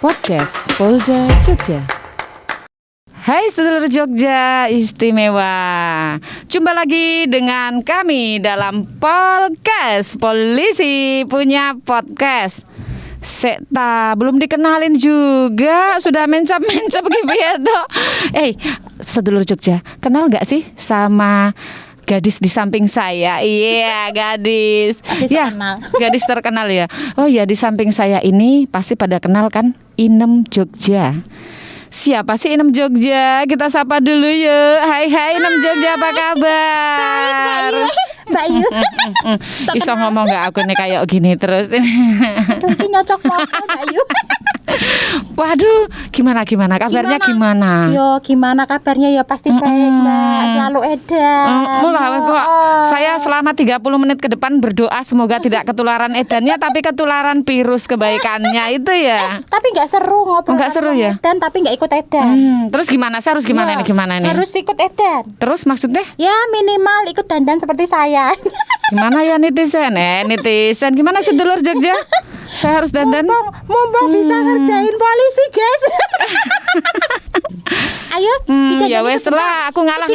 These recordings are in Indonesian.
Podcast Polda Jogja. Hai sedulur Jogja istimewa, jumpa lagi dengan kami dalam podcast Polisi Punya Podcast. Sekta belum dikenalin juga sudah mencap-mencap gitu ya toh. Sedulur Jogja, kenal gak sih sama gadis di samping saya? Iya, gadis. Ya, gadis terkenal ya. Oh ya, di samping saya ini pasti pada kenal kan, Inem Jogja. Siapa sih Inem Jogja? Kita sapa dulu yuk. Hai Inem Jogja, apa kabar? Mbak Yu. Iso ngomong gak aku nih kayak gini terus. Tapi nyocok banget Mbak Yu. Waduh, gimana kabarnya gimana? Yo, gimana kabarnya ya pasti baik, Mbak. Selalu edan. Mulai kok saya selama 30 menit ke depan berdoa semoga tidak ketularan edannya tapi ketularan virus kebaikannya itu ya. Tapi enggak seru ngobrol. Enggak seru ya? Edan tapi enggak ikut edan. Terus gimana? Saya harus gimana nih? Harus ikut edan. Terus maksudnya? Ya minimal ikut dandan seperti saya. Gimana ya netizen? Netizen gimana sedulur Jogja? Saya harus dandan. Mumpung bisa ngerjain polisi, guys. Ayo, ya wes lah, aku ngalah.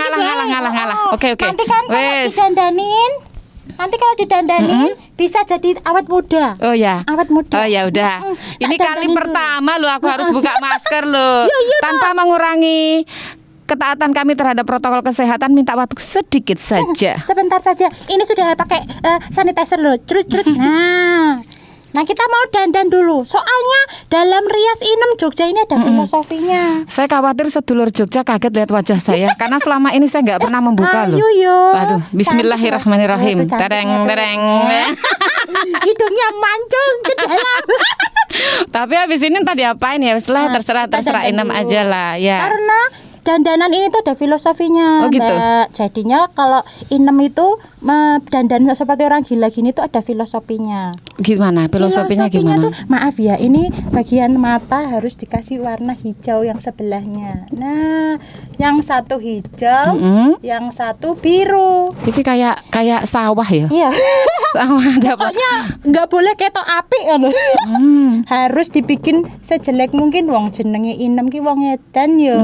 Oke. Nanti kan kalau didandanin bisa jadi awet muda. Oh ya. Awet muda. Oh ya udah. Ini kali pertama loh aku harus buka masker loh. Iya, tanpa mengurangi ketaatan kami terhadap protokol kesehatan, minta waktu sedikit saja. Sebentar saja. Ini sudah pakai sanitizer loh. Cerut. Nah kita mau dandan dulu. Soalnya dalam rias Inem Jogja ini ada filosofinya. Saya khawatir sedulur Jogja kaget lihat wajah saya karena selama ini saya nggak pernah membuka loh. Waduh, bismillahirrahmanirrahim. Tereng. Hidungnya mancung ke dalam. Tapi habis ini tadi apain ya? Terserah Inem aja lah ya. Karena dandanan ini tuh ada filosofinya, oh, gitu. Mbak. Jadinya kalau Inem itu dandan seperti orang gila gini tuh ada filosofinya. Gimana? Filosofinya gimana? Tuh, maaf ya, ini bagian mata harus dikasih warna hijau yang sebelahnya. Nah, yang satu hijau, yang satu biru. Ini kayak sawah ya? Iya. Sawah dapat. Pokoknya nggak boleh ketok api kan. Harus dibikin sejelek mungkin wong jenenge Inem ki wong edan yo.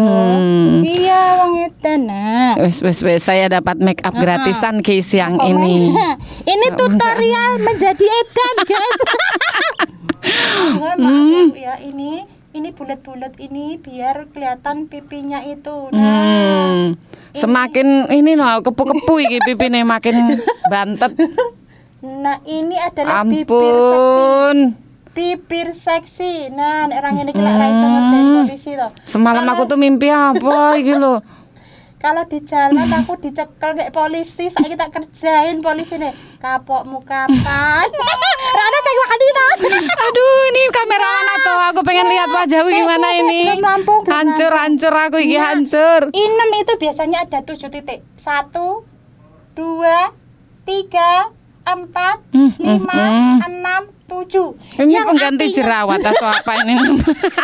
Iya, wong edan. Nah. Wes saya dapat make up gratisan ki siang ini. Ini tutorial menjadi edan, guys. Maaf ya, ini bulat-bulat ini biar kelihatan pipinya itu. Nah. Semakin ini kepu-kepu iki pipine makin bantet. Nah, ini adalah bibir seksi. Nah, orang ini kena ra iso ngerjain polisi toh. Semalam aku tuh mimpi apa iki lho. Kalau di jalan aku dicekel kayak polisi, saya kita kerjain polisi nih. Kapokmu kapan? Rana saya makani toh. Aduh, ini kamerawan atau aku pengen lihat wajahku gimana ini. Hancur aku iki hancur. Inem itu biasanya ada 7 titik. 1 2 3 4 5 6 7. Ini pengganti jerawat atau apa ini?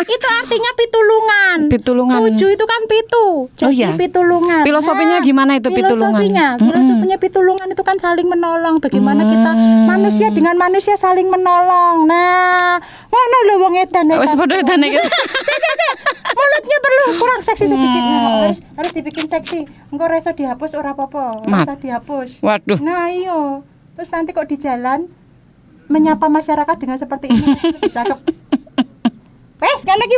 Itu artinya pitulungan. 7 itu kan pitu. Jadi pitulungan. Filosofinya gimana itu pitulungan? Filosofinya pitulungan itu kan saling menolong. Bagaimana kita manusia dengan manusia saling menolong. Nah, ngono lho wong edan. Wis padha edan iki. Mulutnya perlu kurang seksi sedikit. Harus dibikin seksi. Engko reso dihapus ora apa-apa. Rasa dihapus. Waduh. Nah, iya. Terus nanti kok di jalan menyapa masyarakat dengan seperti ini cakep. Wes kan lagi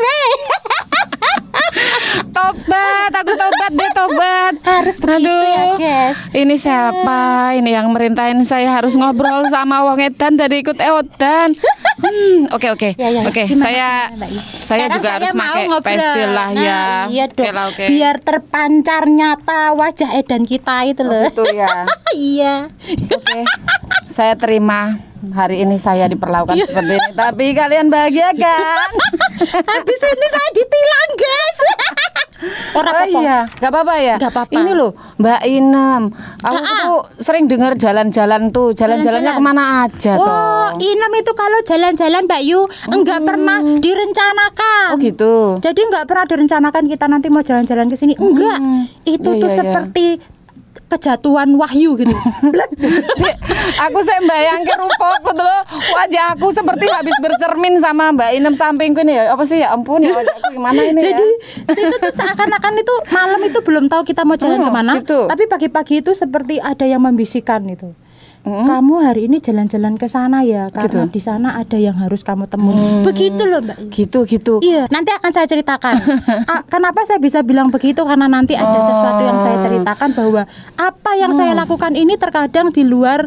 tobat. Harus begitu ya, guys. Ini siapa? Ini yang merintahin saya harus ngobrol sama wong edan dari ikut edan. Oke. Ya. Oke, saya juga harus pakai pensil lah ya. Iya dong. Okay. Biar terpancar nyata wajah edan kita itu loh. Betul ya. Iya. Oke. Saya terima hari ini saya diperlakukan seperti ini. Tapi kalian bahagia kan? Habis ini saya ditilang, guys. Iya, nggak apa-apa ya. Nggak apa-apa. Ini loh, Mbak Inem. Aku tuh sering dengar jalan-jalan tuh. Jalan-jalannya kemana aja toh? Oh, Inem itu kalau jalan-jalan Mbak Yu enggak pernah direncanakan. Oh gitu. Jadi enggak pernah direncanakan kita nanti mau jalan-jalan ke sini. Enggak. Itu tuh seperti kejatuhan wahyu gitu. Aku saya bayangkan rupa betul wajah aku seperti habis bercermin sama Mbak Inem sampingku ini ya. Apa sih ya ampun ya wajahku gimana ini Jadi ya. situ tuh seakan-akan itu malam itu belum tahu kita mau jalan kemana, gitu. tapi pagi-pagi itu seperti ada yang membisikkan itu. Kamu hari ini jalan-jalan ke sana ya, karena di sana ada yang harus kamu temui. Begitu loh Mbak. Gitu. Iya, nanti akan saya ceritakan. Kenapa saya bisa bilang begitu? Karena nanti ada sesuatu yang saya ceritakan bahwa apa yang saya lakukan ini terkadang di luar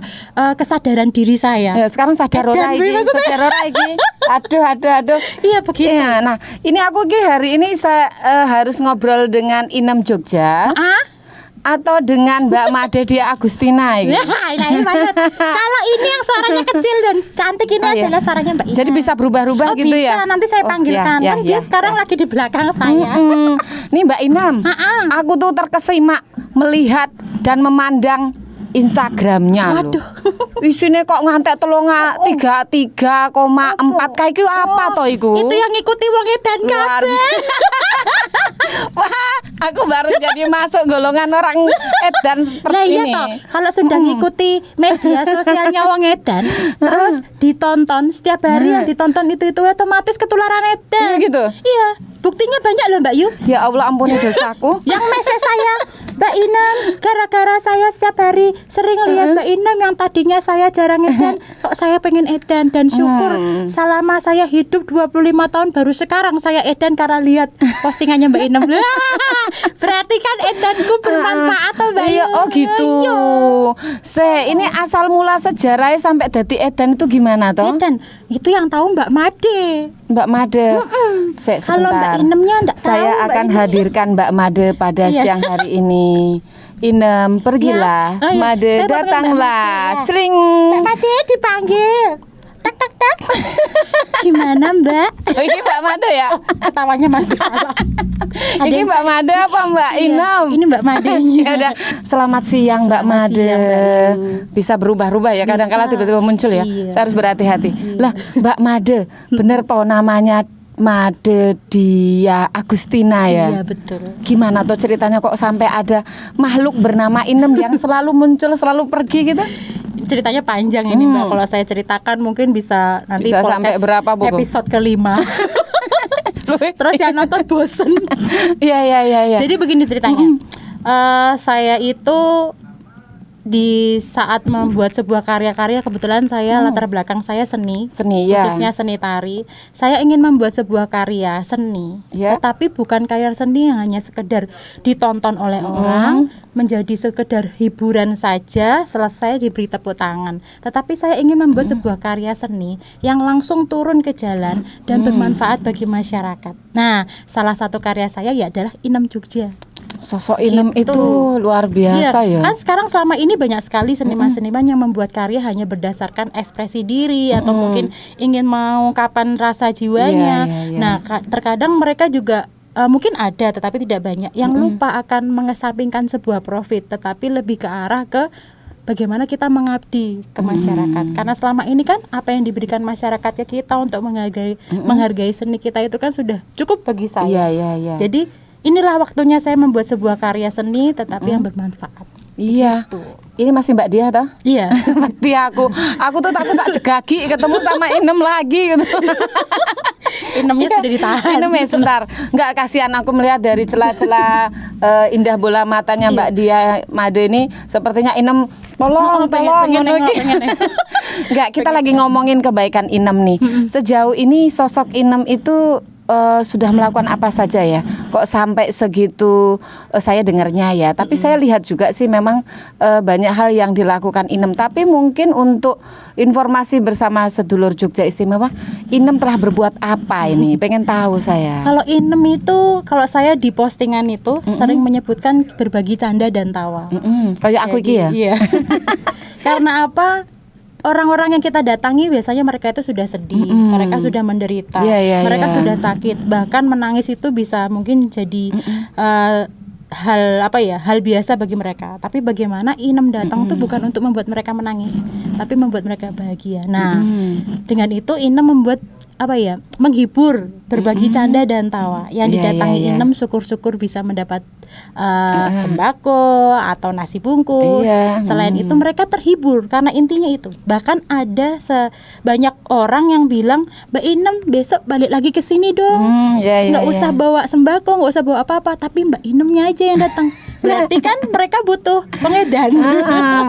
kesadaran diri saya. Ya, sekarang sadar ora iki, sadar ora iki. Aduh. Iya begitu. Iya, nah, ini aku hari ini saya harus ngobrol dengan Inem Jogja. Atau dengan Mbak Made Dia Agustina ini. Ini banget. Kalau ini yang suaranya kecil dan cantik ini adalah suaranya Mbak Ina. Jadi bisa berubah-ubah gitu bisa, ya? nanti saya panggilkan. Kan dia sekarang lagi di belakang saya. Nih Mbak Inam, aku tuh terkesima melihat dan memandang Instagramnya loh. Isinya kok ngantek 33,4 kayak itu apa toh iku? Itu yang ngikuti wong edan kabeh. Wah, aku baru jadi masuk golongan orang edan seperti nah, iya ini. toh, kalau sudah ngikuti media sosialnya wong edan, terus ditonton setiap hari yang ditonton itu otomatis ketularan edan. Iya gitu. Iya, buktinya banyak loh Mbak Yu. Ya Allah ampuni dosaku. Yang message saya, Mbak Inem, gara-gara saya setiap hari sering lihat Mbak Inem yang tadinya saya jarang edan, kok saya pengen edan dan syukur selama saya hidup 25 tahun baru sekarang saya edan karena lihat postingannya Mbak Inem. Berarti kan edanku bermanfaat toh Mbak Yu. Oh gitu. Ini asal mula sejarahnya sampai dadi edan itu gimana toh? Edan itu yang tahu Mbak Made. Mbak Made. Kalau Mbak Inemnya enggak tahu. Saya akan hadirkan Mbak Made pada siang hari ini. Inem, pergilah. Made, datanglah. Celing. Mbak Made dipanggil. Tak. Gimana Mbak? Oh, ini Mbak Made ya? Ketawanya masih salah. Ini Mbak Made apa Mbak Inem? Ini Mbak Made. Ya udah, selamat siang Mbak Made. Bisa berubah-ubah ya, kadang-kala tiba-tiba muncul ya. Saya harus berhati-hati. Lah, Mbak Made, bener po namanya Made Dia Agustina ya? Iya betul. Gimana tuh ceritanya kok sampai ada makhluk bernama Inem yang selalu muncul, selalu pergi gitu? Ceritanya panjang ini Mbak. Kalau saya ceritakan mungkin bisa nanti bisa sampai berapa buku? Episode ke-5. Terus yang nonton bosen. Iya. Jadi begini ceritanya. Saya itu di saat membuat sebuah karya-karya, kebetulan saya latar belakang saya seni ya. Khususnya seni tari. Saya ingin membuat sebuah karya seni, tetapi bukan karya seni yang hanya sekedar ditonton oleh orang, menjadi sekedar hiburan saja, selesai diberi tepuk tangan. Tetapi saya ingin membuat sebuah karya seni yang langsung turun ke jalan dan bermanfaat bagi masyarakat. Nah, salah satu karya saya ya adalah Inem Jogja. Sosok Inem itu luar biasa ya. Kan sekarang selama ini banyak sekali seniman-seniman yang membuat karya hanya berdasarkan ekspresi diri atau mungkin ingin mengungkapkan rasa jiwanya. Nah, terkadang mereka juga mungkin ada tetapi tidak banyak yang lupa akan mengesampingkan sebuah profit, tetapi lebih ke arah ke bagaimana kita mengabdi ke masyarakat. Karena selama ini kan apa yang diberikan masyarakat ke kita untuk menghargai seni kita itu kan sudah cukup bagi saya. Iya. Jadi inilah waktunya saya membuat sebuah karya seni tetapi yang bermanfaat. Iya. Gitu. Ini masih Mbak Dia toh? Iya. Mati aku tuh takut tak jegagi ketemu sama Inem lagi gitu. Inemnya sudah ditahan. Inem ya sebentar. Enggak, kasihan aku melihat dari celah-celah indah bola matanya Mbak Dia Made ini sepertinya Inem tolong Enggak, kita lagi ngomongin kebaikan Inem nih. Sejauh ini sosok Inem itu sudah melakukan apa saja ya? Kok sampai segitu saya dengarnya ya. Tapi saya lihat juga sih memang banyak hal yang dilakukan Inem. Tapi mungkin untuk informasi bersama sedulur Jogja Istimewa, Inem telah berbuat apa ini? Pengen tahu saya. Kalau Inem itu, kalau saya di postingan itu sering menyebutkan berbagi canda dan tawa. Kayak aku iki ya? Iya. Karena apa? Orang-orang yang kita datangi biasanya mereka itu sudah sedih, mereka sudah menderita, mereka sudah sakit, bahkan menangis itu bisa mungkin jadi hal biasa bagi mereka. Tapi bagaimana Inem datang itu bukan untuk membuat mereka menangis, tapi membuat mereka bahagia. Nah, dengan itu Inem membuat menghibur, berbagi canda dan tawa. Yang didatangi Iya. Inem syukur-syukur bisa mendapat sembako atau nasi bungkus. Iya. Selain itu mereka terhibur karena intinya itu. Bahkan ada banyak orang yang bilang, Mbak Inem besok balik lagi ke sini dong. Nggak usah bawa sembako, nggak usah bawa apa-apa, tapi Mbak Inemnya aja yang datang. Berarti kan mereka butuh pengedan.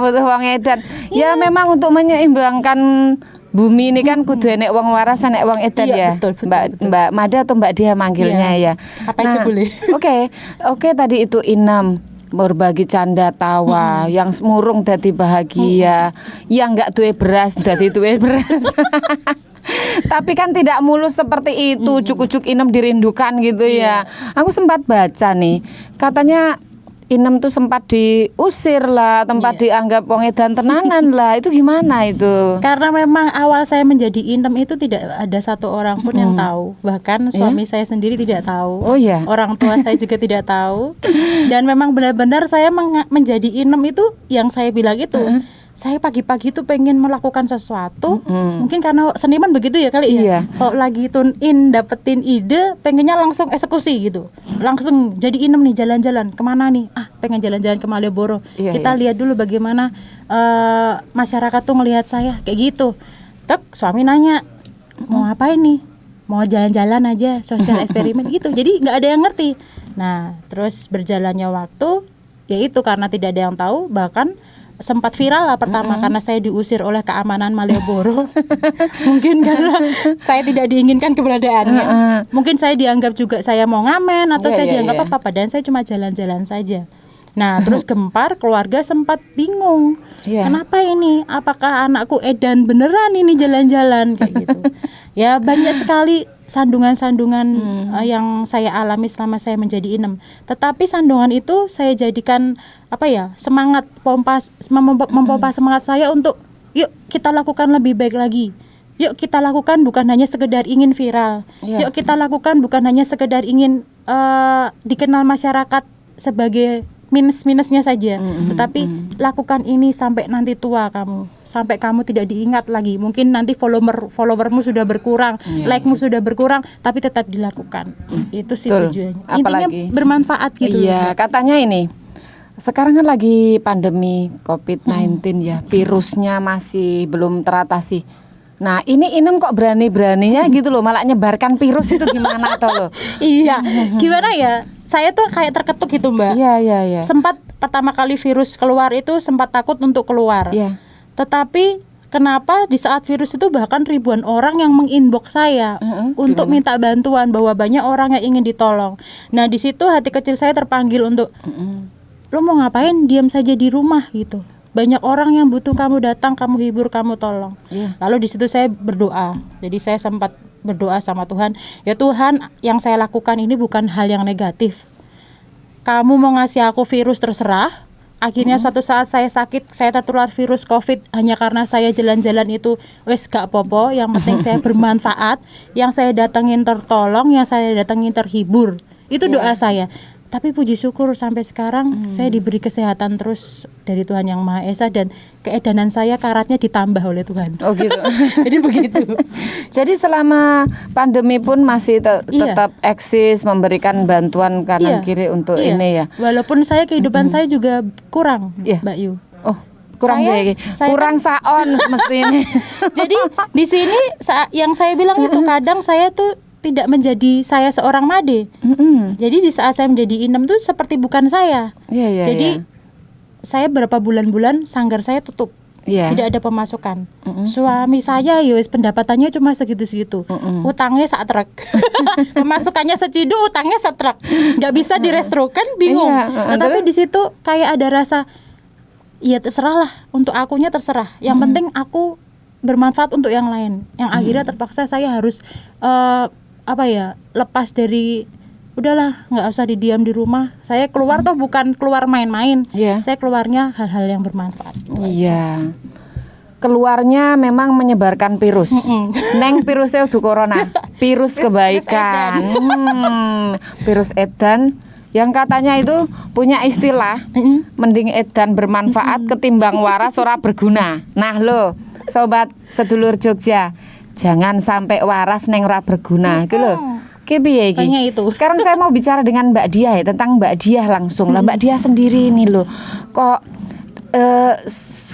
Butuh uang edan. Ya memang untuk menyeimbangkan bumi ini kan kudu enek wong waras, enek wong edan ya. Betul. Mbak Mada atau Mbak Dia manggilnya ya. Apa aja boleh. Oke, tadi itu Inem berbagi canda tawa, yang murung dadi bahagia, yang enggak duwe beras dadi duwe beras. Tapi kan tidak mulus seperti itu. Cucuk Inem dirindukan gitu ya. Aku sempat baca nih, katanya Inem tuh sempat diusir lah, tempat dianggap wong edan tenanan lah. Itu gimana itu? Karena memang awal saya menjadi Inem itu tidak ada satu orang pun yang tahu. Bahkan suami saya sendiri tidak tahu. Oh ya. Orang tua saya juga tidak tahu. Dan memang benar-benar saya menjadi Inem itu yang saya bilang itu. Saya pagi-pagi tuh pengen melakukan sesuatu. Mungkin karena seniman begitu ya kali ya. Kalau lagi tune in dapetin ide, pengennya langsung eksekusi gitu. Langsung jadi Inem nih, jalan-jalan kemana nih? Pengen jalan-jalan ke Malioboro. Kita lihat dulu bagaimana masyarakat tuh ngelihat saya kayak gitu. Terus suami nanya, mau ngapain nih? Mau jalan-jalan aja, sosial eksperimen gitu. Jadi nggak ada yang ngerti. Nah, terus berjalannya waktu, ya itu karena tidak ada yang tahu, bahkan sempat viral lah pertama karena saya diusir oleh keamanan Malioboro. Mungkin karena saya tidak diinginkan keberadaannya. Mungkin saya dianggap juga saya mau ngamen atau saya dianggap apa, padahal saya cuma jalan-jalan saja. Nah, terus gempar, keluarga sempat bingung. Kenapa ini? Apakah anakku edan beneran ini jalan-jalan kayak gitu. Ya banyak sekali sandungan-sandungan yang saya alami selama saya menjadi Inem. Tetapi sandungan itu saya jadikan semangat memompa semangat saya untuk yuk kita lakukan lebih baik lagi. Yuk kita lakukan bukan hanya sekedar ingin viral. Yuk kita lakukan bukan hanya sekedar ingin dikenal masyarakat sebagai minus-minusnya saja, tetapi lakukan ini sampai nanti tua kamu, sampai kamu tidak diingat lagi. Mungkin nanti followermu sudah berkurang, like-mu sudah berkurang, tapi tetap dilakukan. Itu sih tujuannya. Intinya bermanfaat gitu. Iya, katanya ini sekarang kan lagi pandemi COVID-19 ya, virusnya masih belum teratasi. Nah ini Inem kok berani-beraninya gitu loh, malah nyebarkan virus itu gimana toh loh? Iya, gimana ya? Saya tuh kayak terketuk gitu Mbak. Iya. Sempat pertama kali virus keluar itu sempat takut untuk keluar. Tetapi kenapa di saat virus itu bahkan ribuan orang yang menginbox saya untuk minta bantuan, bahwa banyak orang yang ingin ditolong. Nah di situ hati kecil saya terpanggil untuk lo mau ngapain? Diam saja di rumah gitu. Banyak orang yang butuh kamu datang, kamu hibur, kamu tolong. Lalu di situ saya berdoa. Jadi saya sempat berdoa sama Tuhan, ya Tuhan, yang saya lakukan ini bukan hal yang negatif. Kamu mau ngasih aku virus terserah. Akhirnya suatu saat saya sakit, saya tertular virus COVID hanya karena saya jalan-jalan itu wes gak popo. Yang penting saya bermanfaat, yang saya datengin tertolong, yang saya datengin terhibur. Itu doa saya. Tapi puji syukur sampai sekarang saya diberi kesehatan terus dari Tuhan Yang Maha Esa, dan keedanan saya karatnya ditambah oleh Tuhan. Oh gitu. Jadi begitu. Jadi selama pandemi pun masih tetap eksis memberikan bantuan kanan kiri untuk ini ya. Walaupun saya kehidupan saya juga kurang, Mbak Yu. Oh, kurang kurang saon semestinya. Jadi di sini yang saya bilang itu kadang saya tuh tidak menjadi saya seorang Made. Jadi di saat saya menjadi Inem tuh seperti bukan saya. Jadi saya berapa bulan-bulan sanggar saya tutup. Tidak ada pemasukan. Suami saya yowes pendapatannya cuma segitu-segitu. Utangnya sak truk. Pemasukannya secidu, utangnya setruk. Nggak bisa direstrokan, bingung. Tetapi di situ kayak ada rasa, ya terserah lah, untuk akunya terserah. Yang penting aku bermanfaat untuk yang lain. Yang akhirnya terpaksa saya harus lepas dari udahlah, nggak usah didiam di rumah. Saya keluar toh bukan keluar main-main. Saya keluarnya hal-hal yang bermanfaat. Keluarnya memang menyebarkan virus. Neng virusnya udah corona, virus kebaikan. Virus edan yang katanya itu punya istilah mending edan bermanfaat ketimbang waras ora berguna. Nah lo sobat sedulur Jogja, Jangan sampai waras neng ora berguna gitu loh. Ki piye iki? Banyak itu. Sekarang saya mau bicara dengan Mbak Diah ya, tentang Mbak Diah langsung. Lah Mbak Diah sendiri ini loh. Kok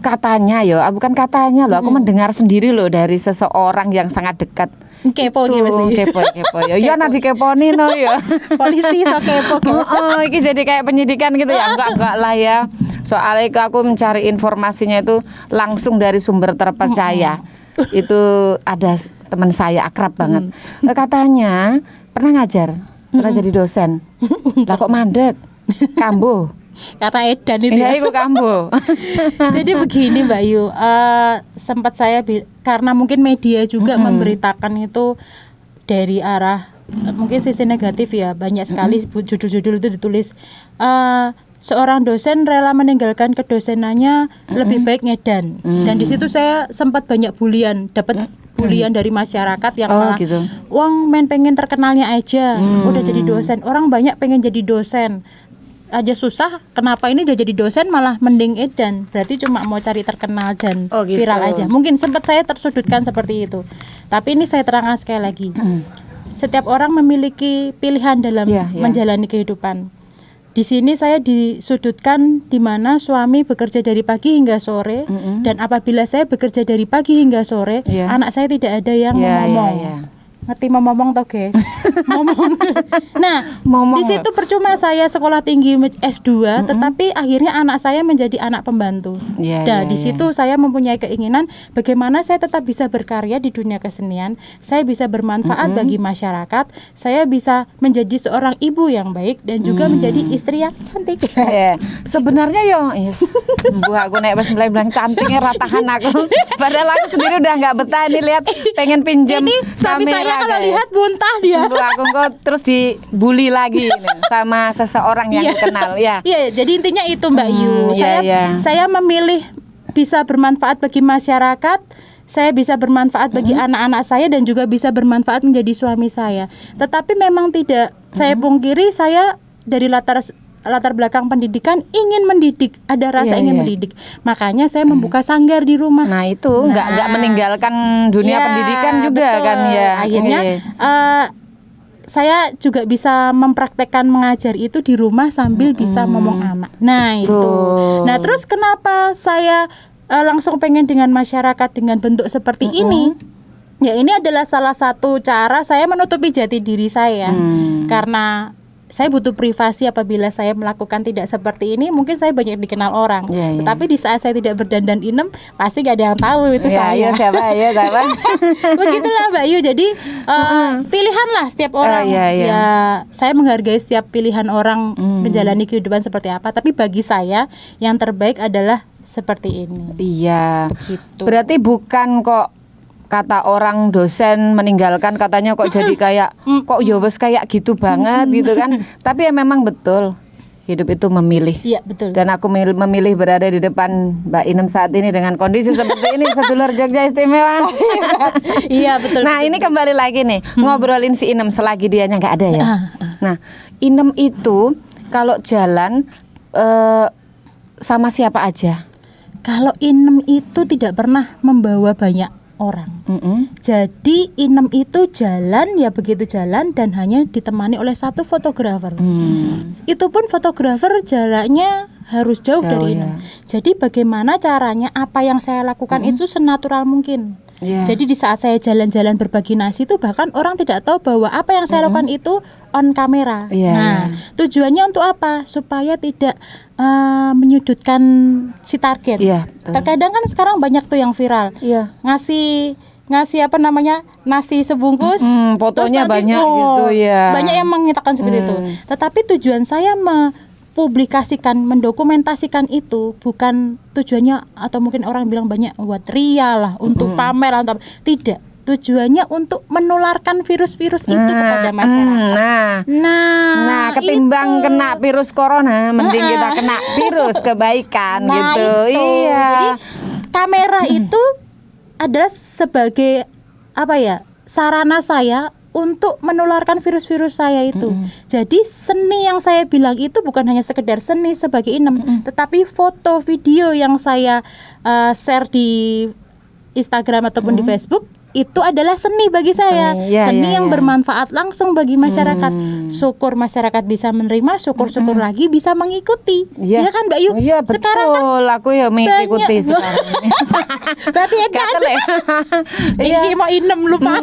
katanya ya, bukan katanya loh, aku mendengar sendiri loh dari seseorang yang sangat dekat. Kepo iki mesti. Kepo ya. Ya nanti keponi no ya. Polisi so kepo. Oh, iki jadi kayak penyidikan gitu ya. Enggak lah ya. Soalnya aku mencari informasinya itu langsung dari sumber terpercaya. Itu ada teman saya akrab banget. Katanya pernah ngajar, pernah jadi dosen. Lah kok mandek? Kambuh. Karena edan itu Iya, ya. iku kambuh. Jadi begini Mbak Yu, sempat saya karena mungkin media juga memberitakan itu dari arah mungkin sisi negatif ya, banyak sekali judul-judul itu ditulis seorang dosen rela meninggalkan kedosenannya lebih baik ngedan. Dan di situ saya sempat banyak bulian, dapat bulian dari masyarakat yang malah gitu. Wong main pengen terkenalnya aja, udah jadi dosen. Orang banyak pengen jadi dosen aja susah, kenapa ini udah jadi dosen malah mending edan? Berarti cuma mau cari terkenal dan gitu. viral aja. Mungkin sempat saya tersudutkan seperti itu. Tapi ini saya terangkan sekali lagi. Setiap orang memiliki pilihan dalam menjalani kehidupan. Di sini saya disudutkan di mana suami bekerja dari pagi hingga sore, dan apabila saya bekerja dari pagi hingga sore, anak saya tidak ada yang ngomong. Ngerti mau ngomong toh guys? Ngomong. Nah, di situ percuma saya sekolah tinggi S2, tetapi akhirnya anak saya menjadi anak pembantu. Di situ saya mempunyai keinginan bagaimana saya tetap bisa berkarya di dunia kesenian, saya bisa bermanfaat bagi masyarakat, saya bisa menjadi seorang ibu yang baik dan juga menjadi istri yang cantik. Sebenarnya yo, Bu aku nek wis bilang cantiknya ratahan aku. Padahal aku sendiri udah nggak betah nih lihat, pengen pinjam Suami saya kalau guys. lihat muntah dia. Bu aku kok terus dibully lagi nih, sama seseorang yang dikenal ya. Iya, jadi intinya itu Mbak Yu. Saya memilih bisa bermanfaat bagi masyarakat, saya bisa bermanfaat bagi anak-anak saya dan juga bisa bermanfaat menjadi suami saya. Tetapi memang tidak saya pungkiri, saya dari latar belakang pendidikan ingin mendidik, ada rasa ingin mendidik. Makanya saya membuka sanggar di rumah. Nah itu nggak meninggalkan dunia pendidikan juga betul. Kan ya. Akhirnya saya juga bisa mempraktekkan mengajar itu di rumah sambil bisa ngomong anak. Nah itu. Nah terus kenapa saya langsung pengen dengan masyarakat dengan bentuk seperti ini? Ya ini adalah salah satu cara saya menutupi jati diri saya. Karena saya butuh privasi apabila saya melakukan tidak seperti ini, mungkin saya banyak dikenal orang. Tetapi di saat saya tidak berdandan inem, pasti gak ada yang tahu itu saya. Siapa? Begitulah Mbak Yu. Jadi pilihanlah setiap orang. Saya menghargai setiap pilihan orang menjalani kehidupan seperti apa. Tapi bagi saya yang terbaik adalah seperti ini. Iya. Begitu. Berarti bukan kok kata orang dosen meninggalkan katanya kok jadi kayak kok ya wes kayak gitu banget gitu kan. Tapi ya memang betul hidup itu memilih. Iya betul. Dan aku memilih berada di depan Mbak Inem saat ini dengan kondisi seperti ini. Sedulur Jogja istimewa. Iya betul. Nah ini kembali lagi nih ngobrolin si Inem selagi dianya nggak ada ya. Nah Inem itu kalau jalan sama siapa aja? Kalau Inem itu tidak pernah membawa banyak orang. Jadi Inem itu jalan ya begitu jalan dan hanya ditemani oleh satu fotografer. Itu pun fotografer jaraknya harus jauh dari Inem. Jadi bagaimana caranya apa yang saya lakukan itu senatural mungkin. Jadi di saat saya jalan-jalan berbagi nasi itu bahkan orang tidak tahu bahwa apa yang saya lakukan itu on kamera. Nah, tujuannya untuk apa? Supaya tidak menyudutkan si target. Terkadang kan sekarang banyak tuh yang viral. Ngasih apa namanya nasi sebungkus, fotonya banyak gitu ya. Banyak yang mengatakan seperti itu. Tetapi tujuan saya publikasikan, mendokumentasikan itu bukan tujuannya atau mungkin orang bilang banyak buat ria lah, untuk pamer atau tidak. Tujuannya untuk menularkan virus-virus itu kepada masyarakat. Nah, ketimbang kena virus corona, mending kita kena virus kebaikan gitu. Iya. Jadi kamera itu adalah sebagai sarana saya untuk menularkan virus-virus saya itu. Jadi seni yang saya bilang itu bukan hanya sekedar seni sebagai Inem, tetapi foto, video yang saya share di Instagram ataupun di Facebook itu adalah seni bagi saya. Seni yang bermanfaat langsung bagi masyarakat. Syukur masyarakat bisa menerima, syukur-syukur lagi bisa mengikuti. Ya kan Mbak Yu? Iya betul. Sekarang kan aku ya mengikuti sekarang. berarti ya kan? Ini mau inem lupa.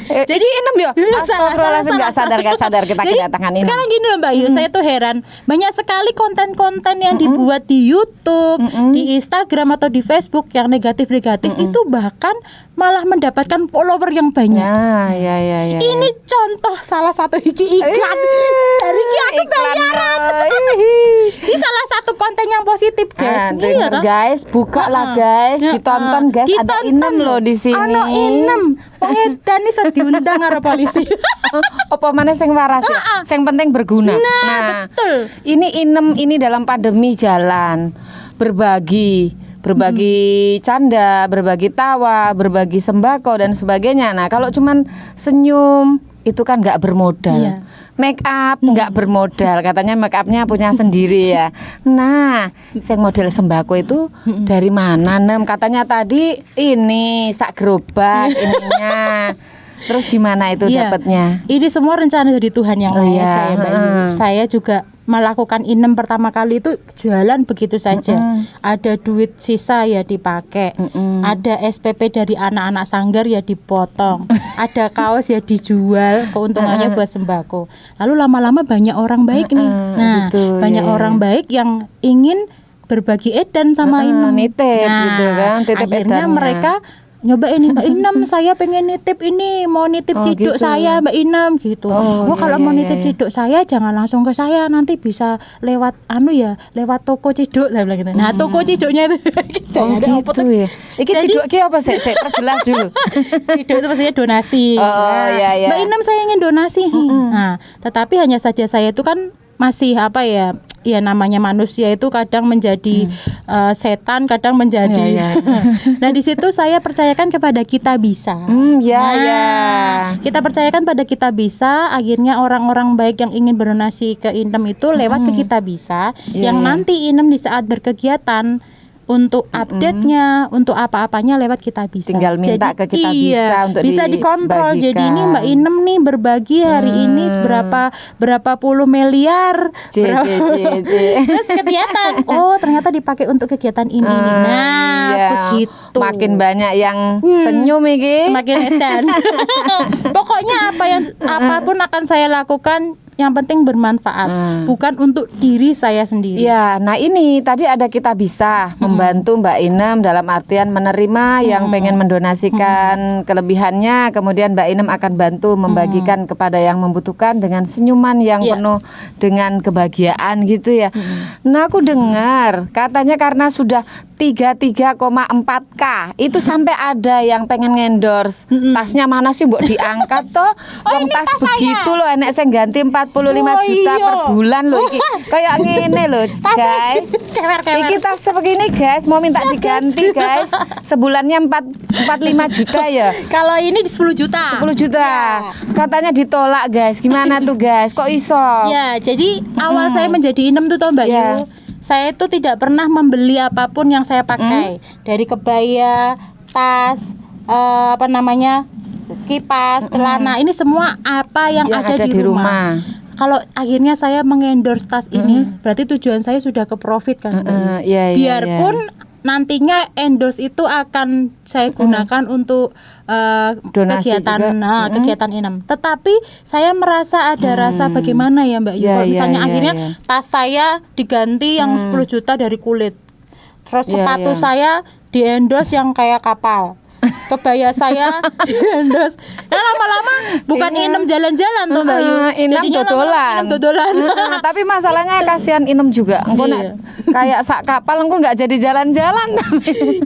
Jadi inem ya. Astagfirullahaladzim, nggak sadar kita kedatangan ini. Sekarang gini loh Mbak Yu, saya tuh heran. Banyak sekali konten-konten yang dibuat di YouTube, di Instagram atau di Facebook yang negatif-negatif itu bahkan malah mendapatkan follower yang banyak. Ya. Ini contoh salah satu iklan dari aku bayaran. Ini salah satu konten yang positif guys. Iya guys, buka lah guys, ditonton guys. Ada inem loh di sini. Ano inem, pengedan iso diundang karo polisi. Apa mana sing waras ya? Sing penting berguna. Nah, betul. Ini inem ini dalam pandemi jalan berbagi canda, berbagi tawa, berbagi sembako dan sebagainya. Nah, kalau cuman senyum itu kan nggak bermodal. Make up nggak bermodal, katanya make upnya punya sendiri ya. Nah, yang model sembako itu dari mana Nem? Katanya tadi ini sak gerobak ininya. Terus gimana itu dapatnya? Ini semua rencana dari Tuhan yang Maha Esa ya Mbak Yu. Saya juga melakukan inem pertama kali itu jualan begitu saja. Ada duit sisa ya dipakai. Ada SPP dari anak-anak sanggar ya dipotong. Ada kaos ya dijual, keuntungannya buat sembako. Lalu lama-lama banyak orang baik nih. Nah, gitu, banyak orang baik yang ingin berbagi edan sama inem. Nitip gitu kan, titip akhirnya edannya. mereka nyoba ini Mbak Inem, saya pengen nitip ini, mau nitip ciduk gitu. Saya Mbak Inem gitu. Kalau mau nitip ciduk saya jangan langsung ke saya, nanti bisa lewat lewat toko ciduk saya bilang gitu. Nah, toko ciduknya itu gitu ya. Iki ciduk ki apa sih? Perjelas dulu. Ciduk itu maksudnya donasi. Mbak Inem saya ingin donasi. Nah, tetapi hanya saja saya itu kan masih ya namanya manusia itu kadang menjadi setan, kadang menjadi Nah, di situ saya percayakan kepada kita bisa. Kita percayakan pada kita bisa, akhirnya orang-orang baik yang ingin berdonasi ke Inem itu lewat ke kita bisa, yang nanti Inem di saat berkegiatan untuk update-nya, untuk apa-apanya lewat kita bisa. Tinggal minta ke kita bisa untuk bisa dikontrol. Jadi ini Mbak Inem nih berbagi hari ini berapa puluh miliar. Terus kegiatan. Oh, ternyata dipakai untuk kegiatan ini. Begitu. Makin banyak yang senyum iki. Semakin edan. Pokoknya apapun akan saya lakukan, yang penting bermanfaat, bukan untuk diri saya sendiri. Ya, nah ini tadi ada kita bisa membantu Mbak Inem dalam artian menerima yang pengen mendonasikan kelebihannya, kemudian Mbak Inem akan bantu membagikan kepada yang membutuhkan dengan senyuman yang penuh dengan kebahagiaan gitu ya. Nah, aku dengar katanya karena sudah 33,4K itu sampai ada yang pengen endorse. Tasnya mana sih mbok diangkat toh? Wong tas begitu loh, enek sing ganti 45 juta per bulan loh iki. Kayak ngene loh, guys. Iki tas sebegini guys, mau minta diganti guys. Sebulannya 45 juta ya. Kalau ini 10 juta. 10 juta. Katanya ditolak guys. Gimana tuh guys? Kok iso? Ya, jadi awal saya menjadi Inem tuh toh Mbak Yu. Saya itu tidak pernah membeli apapun yang saya pakai, dari kebaya, tas, kipas, celana, ini semua apa yang ada di rumah. Kalau akhirnya saya mengendorse tas ini, berarti tujuan saya sudah ke profit kan. Biarpun nantinya endorse itu akan saya gunakan untuk kegiatan Inem. Tetapi saya merasa ada rasa bagaimana ya Mbak Yu, kalau misalnya akhirnya tas saya diganti yang 10 juta dari kulit, terus sepatu saya di endorse yang kayak kapal, kebaya saya di endorse. Nah, lama-lama bukan Inem jalan-jalan tuh Mbak Yu, Inem dodolan. Tapi masalahnya kasihan Inem juga. Engko kayak sak kapal engko enggak jadi jalan-jalan.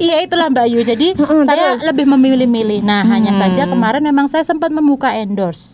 Iya, itulah Mbak Yu. Jadi saya lebih memilih-milih. Nah, hanya saja kemarin memang saya sempat membuka endorse.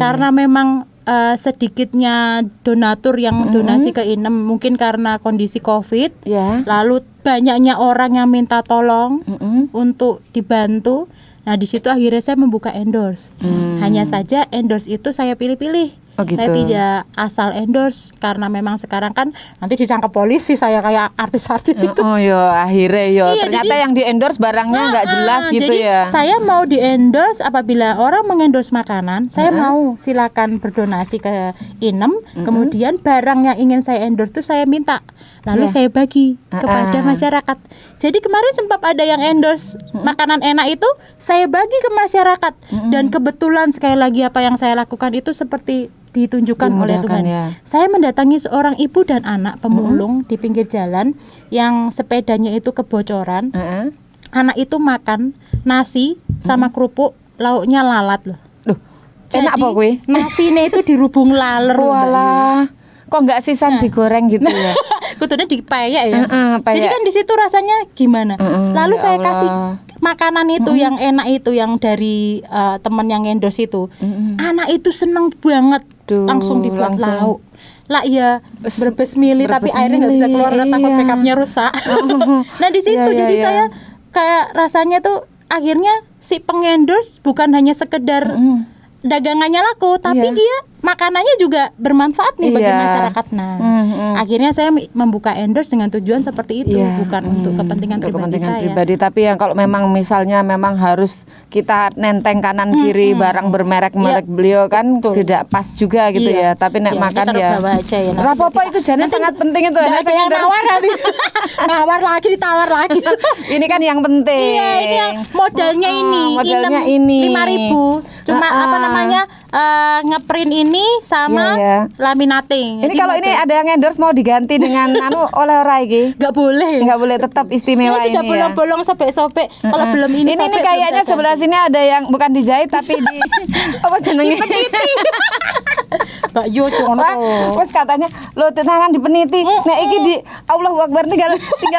Karena memang sedikitnya donatur yang donasi ke Inem, mungkin karena kondisi Covid. Lalu banyaknya orang yang minta tolong untuk dibantu. Nah, di situ akhirnya saya membuka endorse. Hanya saja endorse itu saya pilih-pilih. Oh, gitu. Saya tidak asal endorse karena memang sekarang kan nanti disangka polisi saya kayak artis-artis itu. Oh ya, akhirnya ya. Iya, Ternyata jadi- yang di endorse barangnya nggak jelas gitu jadi ya. saya mau di endorse apabila orang mengendorse makanan, saya mau silakan berdonasi ke Inem. Kemudian barang yang ingin saya endorse itu saya minta, lalu Iya. saya bagi kepada masyarakat. Jadi kemarin sempat ada yang endorse makanan enak itu, saya bagi ke masyarakat. Dan kebetulan sekali lagi apa yang saya lakukan itu seperti ditunjukkan oleh Dimudahkan, Tuhan. ya. Saya mendatangi seorang ibu dan anak pemulung di pinggir jalan yang sepedanya itu kebocoran. Heeh. Anak itu makan nasi sama kerupuk, lauknya lalat loh. Loh, enak apa kuwi? Nasinya itu dirubung laler. Mbak Yu. Walah. Kok nggak sisan digoreng gitu ya? Kudune dipeyek ya. peyek. Jadi kan di situ rasanya gimana? Lalu ya saya Allah. kasih makanan itu yang enak itu yang dari teman yang endorse itu. Anak itu seneng banget. Duh, Langsung dibuat langsung. lauk. Lah iya berbes mili tapi berbes airnya nggak bisa mili, keluar takut iya. backupnya rusak. Nah di situ Iya, jadi iya. saya kayak rasanya tuh akhirnya si pengendorse bukan hanya sekedar dagangannya laku tapi Iya. dia makanannya juga bermanfaat nih bagi Iya. masyarakat. Nah, akhirnya saya membuka endorse dengan tujuan seperti itu, Iya. bukan untuk kepentingan Untuk pribadi kepentingan saya. pribadi, tapi yang kalau memang misalnya memang harus kita nenteng kanan kiri barang bermerek-merek beliau kan tidak pas juga gitu Iya. ya. Tapi nek Iya, makan ini taruh ya. bawah aja ya, nanti Rapopo itu jane sangat penting itu. Nggak Nek ada sing yang endorse- nawar nanti. Nawar lagi ditawar lagi. Ini kan yang penting. Iya, ini yang modalnya ini, modalnya ini. 5.000. Cuma apa namanya? Ngeprint ini sama Iya, laminating. Ini kalau ini ada yang endorse mau diganti dengan anu oleh ora iki. nggak boleh. Nggak boleh, tetap istimewa Ini sudah ini ya. bolong-bolong sobek-sobek. Kalau belum Ini ini sobek, belum kayaknya saya sebelah ganti. sini ada yang bukan dijahit tapi di apa jenenge? Mbak Yu ngono Wah, to. wes katanya lo tenanan dipeniti. Nek iki di Allahu Akbar tinggal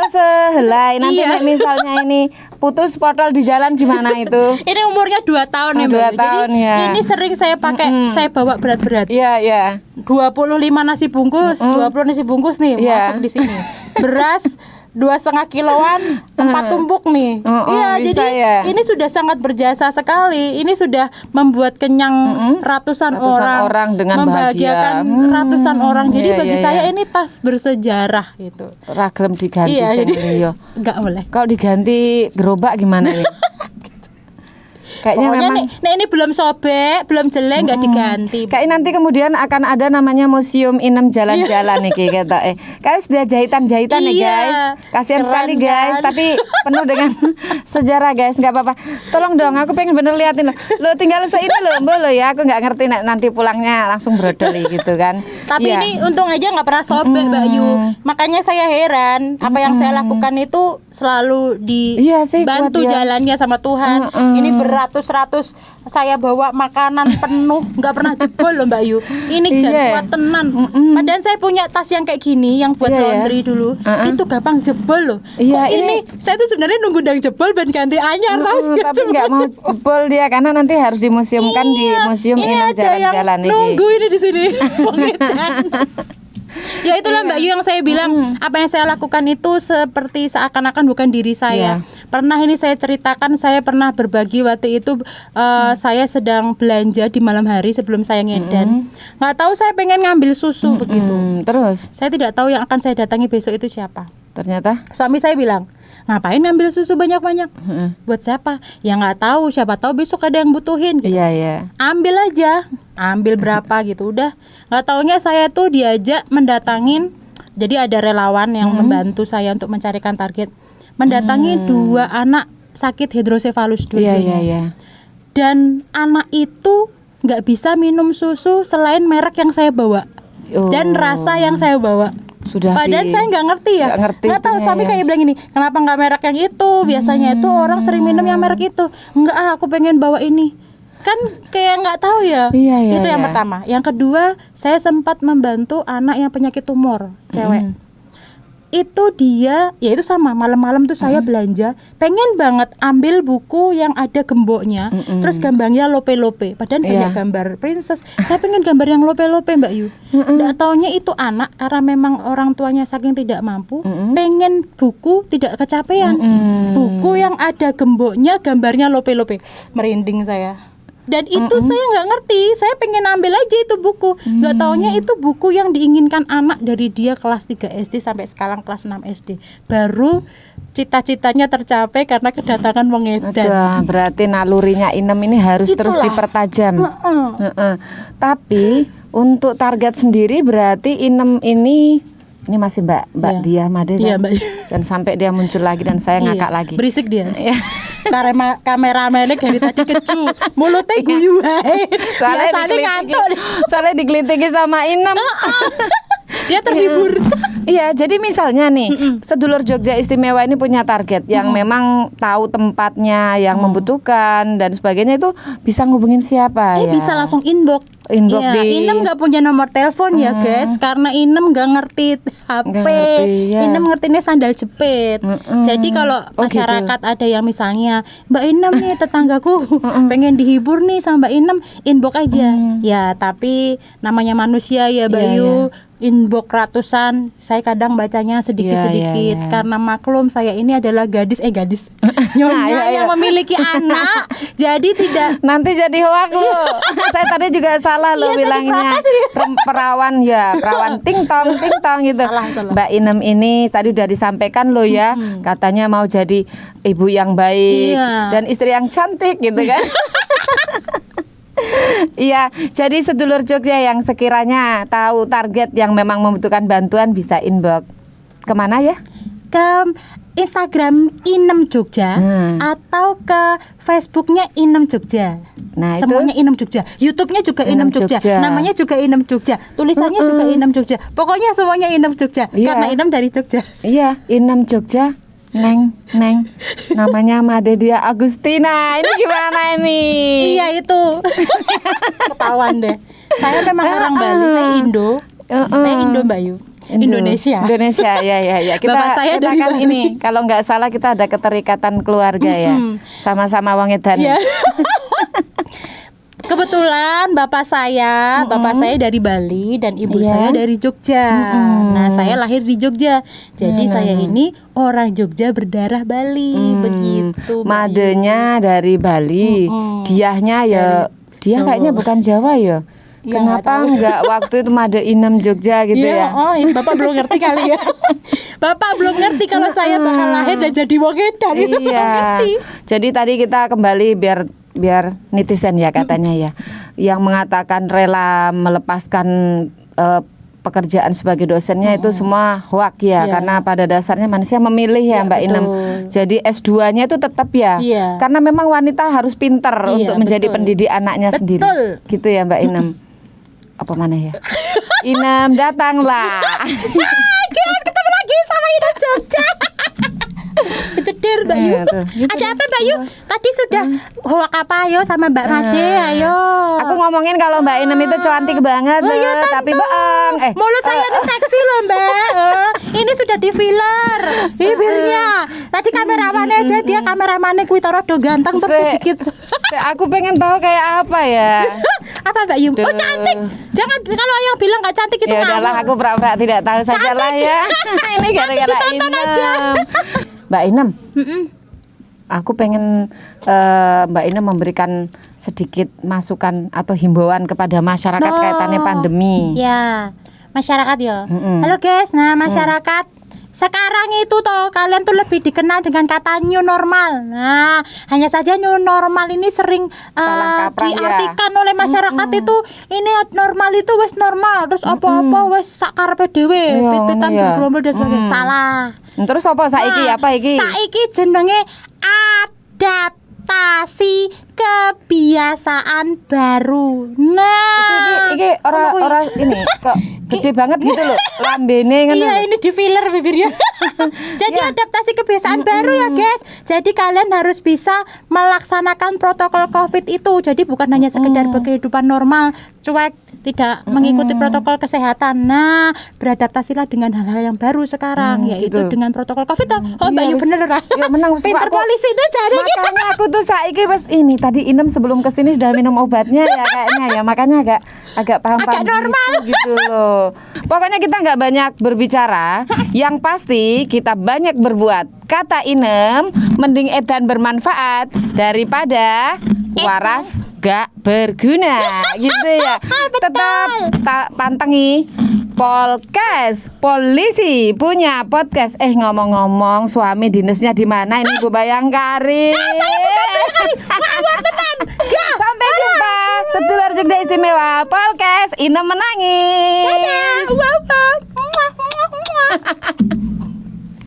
sehelai. Nanti Iya. nek misalnya ini putus potol di jalan gimana itu? Ini umurnya 2 tahun ya, Oh, Mbak. 2 Yu. tahun, Jadi ya. ini sering saya pakai, saya bawa berat-berat. Iya, iya. 25 nasi bungkus, 20 nasi bungkus nih Iya. masuk di sini. Beras 2,5 kiloan, 4 tumpuk nih. Iya, bisa jadi ya. ini sudah sangat berjasa sekali. Ini sudah membuat kenyang ratusan orang dengan membahagiakan bahagia. ratusan orang. Jadi Iya, bagi iya, saya iya. ini tas bersejarah gitu. Ragam diganti Iya, sing jadi liya. nggak boleh. Kalau diganti gerobak gimana ya? Kayaknya Pokoknya memang nih ini belum sobek, belum jelek nggak diganti. kayak nanti kemudian akan ada namanya museum Inem jalan-jalan nih kita Kayak sudah jahitan-jahitan nih Iya. guys. Kasihan Keren, sekali guys, kan? tapi penuh dengan sejarah guys. Nggak apa-apa. Tolong dong, aku pengen bener liatin loh. Lo tinggal seini loh, Mbak lo ya. Aku nggak ngerti nanti pulangnya langsung brodol gitu kan. Tapi Iya. ini untung aja nggak pernah sobek, Mbak Yu. Makanya saya heran apa yang saya lakukan itu selalu Iya sih, dibantu kuat ya. jalannya sama Tuhan. Ini beratus-ratus saya bawa makanan penuh, nggak pernah jebol loh Mbak Yu. Ini Iya. jangan kuat tenan. Padahal saya punya tas yang kayak gini yang buat Iya, ya. laundry dulu. Itu gampang jebol loh. Iya, Kok ini saya tuh sebenarnya nunggu dang jebol dan ganti anyar tapi nggak mau jebol dia karena nanti harus dimuseumkan di museum ini Inem ada yang jalan-jalan ini. nunggu ini di sini. Pengetan. Ya itulah Mbak Yu yang saya bilang apa yang saya lakukan itu seperti seakan-akan bukan diri saya. Pernah ini saya ceritakan, saya pernah berbagi waktu itu saya sedang belanja di malam hari sebelum saya ngedan. Nggak tahu saya pengen ngambil susu begitu. Terus Saya tidak tahu yang akan saya datangi besok itu siapa. ternyata Suami saya bilang, ngapain ngambil susu banyak-banyak? Buat siapa? Ya nggak tahu, siapa tahu besok ada yang butuhin. Gitu. iya ya. Ambil aja, ambil berapa gitu udah. Nggak taunya saya tuh diajak mendatangin, jadi ada relawan yang membantu saya untuk mencarikan target, mendatangi 2 anak sakit hidrosefalus Iya dua-duanya. iya iya. Dan anak itu nggak bisa minum susu selain merek yang saya bawa dan rasa yang saya bawa. Sudah Padahal saya nggak ngerti ya, nggak ngerti nggak tahu. itunya Suami ya. kayak bilang gini, kenapa nggak merek yang itu? Biasanya itu orang sering minum yang merek itu. Enggak, aku pengen bawa ini. Kan kayak nggak tahu ya. Iya, iya, Itu yang iya. pertama. Yang kedua, saya sempat membantu anak yang penyakit tumor, cewek. Itu dia, ya itu sama, malam-malam tuh saya belanja, pengen banget ambil buku yang ada gemboknya, terus gambarnya lope-lope. Padahal banyak Iya. gambar princess. Saya pengen gambar yang lope-lope, Mbak Yu. Nggak taunya itu anak karena memang orang tuanya saking tidak mampu, pengen buku tidak kecapean. Buku yang ada gemboknya, gambarnya lope-lope. Merinding saya. Dan itu saya nggak ngerti, saya pengen ambil aja itu buku. Nggak taunya itu buku yang diinginkan anak dari dia kelas 3 SD sampai sekarang kelas 6 SD. Baru cita-citanya tercapai karena kedatangan wong edan. Aduh, berarti nalurinya Inem ini harus terus Itulah. dipertajam. Tapi untuk target sendiri berarti Inem ini masih Mbak Iya. Dia Made kan? Iya, Mbak. Dan sampai dia muncul lagi dan saya ngakak Iya, lagi. berisik dia. Iya. Kameramennya dari tadi keju, mulutnya guyu wae. Biasanya ngantuk. Soalnya digelitiki sama Inem. Dia terhibur. Iya, jadi misalnya nih, sedulur Jogja Istimewa ini punya target yang memang tahu tempatnya, yang membutuhkan dan sebagainya, itu bisa ngubungin siapa ya? Bisa langsung inbox. Inbox Iya, di- Inem nggak punya nomor telepon ya guys, karena Inem nggak ngerti HP. Nggak ngerti, ya. Inem ngertinya sandal jepit. Jadi kalau Oh, masyarakat ada yang misalnya Mbak Inem nih tetanggaku pengen dihibur nih sama Mbak Inem, inbox aja. Ya tapi namanya manusia ya Bayu. Inbox ratusan, saya kadang bacanya sedikit-sedikit Iya, iya. karena maklum saya ini adalah gadis nyonya Iya, iya. yang memiliki anak, jadi tidak. Nanti jadi hoak lo. Saya tadi juga salah lo Iya, saya bilangnya. diprotes ini. Perawan ting tong gitu. Salah. Mbak Inem ini tadi udah disampaikan lo ya, katanya mau jadi ibu yang baik Iya. dan istri yang cantik gitu kan. Iya, jadi sedulur Jogja yang sekiranya tahu target yang memang membutuhkan bantuan bisa inbox. Kemana ya? Ke Instagram Inem Jogja atau ke Facebooknya Inem Jogja. Nah, itu Semuanya Inem Jogja. YouTube-nya juga Inem Inem Jogja. Jogja. Namanya juga Inem Jogja. Tulisannya juga Inem Jogja. Pokoknya semuanya Inem Jogja. Iya. Karena Inem dari Jogja. Iya, Inem Jogja. Neng, namanya Made Dia Agustina. Ini gimana ini? Iya itu. Ketahuan deh. Saya memang orang Bali. Saya Indo. Saya Indo Bayu. Indonesia. Ya. Bapak saya kita dari kan Bali. ini, kalau nggak salah kita ada keterikatan keluarga ya, sama-sama wong edan. Iya. Kebetulan bapak saya dari Bali dan ibu Iya. saya dari Jogja. Nah, saya lahir di Jogja. Jadi saya ini orang Jogja berdarah Bali, begitu. Mbak Yu. Madenya dari Bali, diahnya ya, dia Jawa. kayaknya bukan Jawa ya. Ya, Kenapa nggak tahu. nggak waktu itu Made Inem Jogja gitu ya? Iya, Bapak belum ngerti kali ya. Bapak belum ngerti kalau saya bakal lahir dan jadi wong edan, itu belum Iya. ngerti. Jadi tadi kita kembali biar netizen ya katanya ya, yang mengatakan rela melepaskan pekerjaan sebagai dosennya itu semua hoak ya, Iya. karena pada dasarnya manusia memilih ya, Iya, Mbak Inem. betul. Jadi S2-nya itu tetap ya, Iya. karena memang wanita harus pinter Iya, untuk menjadi betul. pendidik anaknya Betul. sendiri. Gitu ya, Mbak Inem. Apa mana ya? Inem datanglah. Guys, ketemu lagi sama Inem Jogja. Cedir Mbak Yu. Iya, tuh. Gitu. Ada apa Mbak Yu? Tadi sudah hoak apa ayo sama Mbak Made, ayo. Aku ngomongin kalau Mbak Inem itu cantik banget, Oh iya, loh, tapi tentu. bohong. Mulut saya ini seksi loh Mbak. Ini sudah di filler bibirnya. Tadi kameramannya aja, dia kameramannya kuwi taro do ganteng terus Se- sedikit. Aku pengen tahu kayak apa ya. Apa Mbak Yu? Oh Duh. cantik. Jangan kalau yang bilang nggak cantik itu Ya udahlah, ngawur. aku pura-pura tidak tahu saja lah ya. Ini gara-gara ditonton Inem. aja. Mbak Inem, Mm-mm. aku pengen Mbak Inem memberikan sedikit masukan atau himbauan kepada masyarakat Oh. kaitannya pandemi. Ya, masyarakat ya. Mm-mm. Halo guys, nah masyarakat sekarang itu toh kalian tuh lebih dikenal dengan kata new normal. Nah, hanya saja new normal ini sering Salah kaprah, diartikan oleh masyarakat itu ini normal itu wes normal, terus apa-apa wes sakarepe dhewe, Iya, pit-pitan ngono ya. bergerombol dan sebagainya. Salah. Terus apa saiki Nah, apa iki? Saiki jenenge adaptasi kebiasaan baru. Nah, Iki ora ini kok gede banget gitu loh. Lambene ngono. iya ini di filler bibirnya. Jadi Iya. adaptasi kebiasaan baru ya guys. Jadi kalian harus bisa melaksanakan protokol COVID itu. Jadi bukan hanya sekedar berkehidupan normal, cuek, tidak mengikuti protokol kesehatan. Nah, beradaptasilah dengan hal-hal yang baru sekarang, yaitu gitu. dengan protokol COVID. Oh, Mbak Iya, Yu wis. bener lah. Ya, menang, wis, Pinter Pak, aku- polisi itu jadi. Makanya aku tuh saiki wis ini tadi Inem sebelum kesini sudah minum obatnya ya kayaknya ya, makanya agak paham-paham Agak normal. gitu loh. Pokoknya kita nggak banyak berbicara, yang pasti kita banyak berbuat. Kata Inem, mending edan bermanfaat daripada waras juga berguna gitu ya. Tetap pantengi Polkes Polisi punya podcast. Ngomong-ngomong, suami dinasnya di mana ini Bu Bayangkari? Sampai jumpa sedulur jogja istimewa Polkes Inem menangis. Dadah.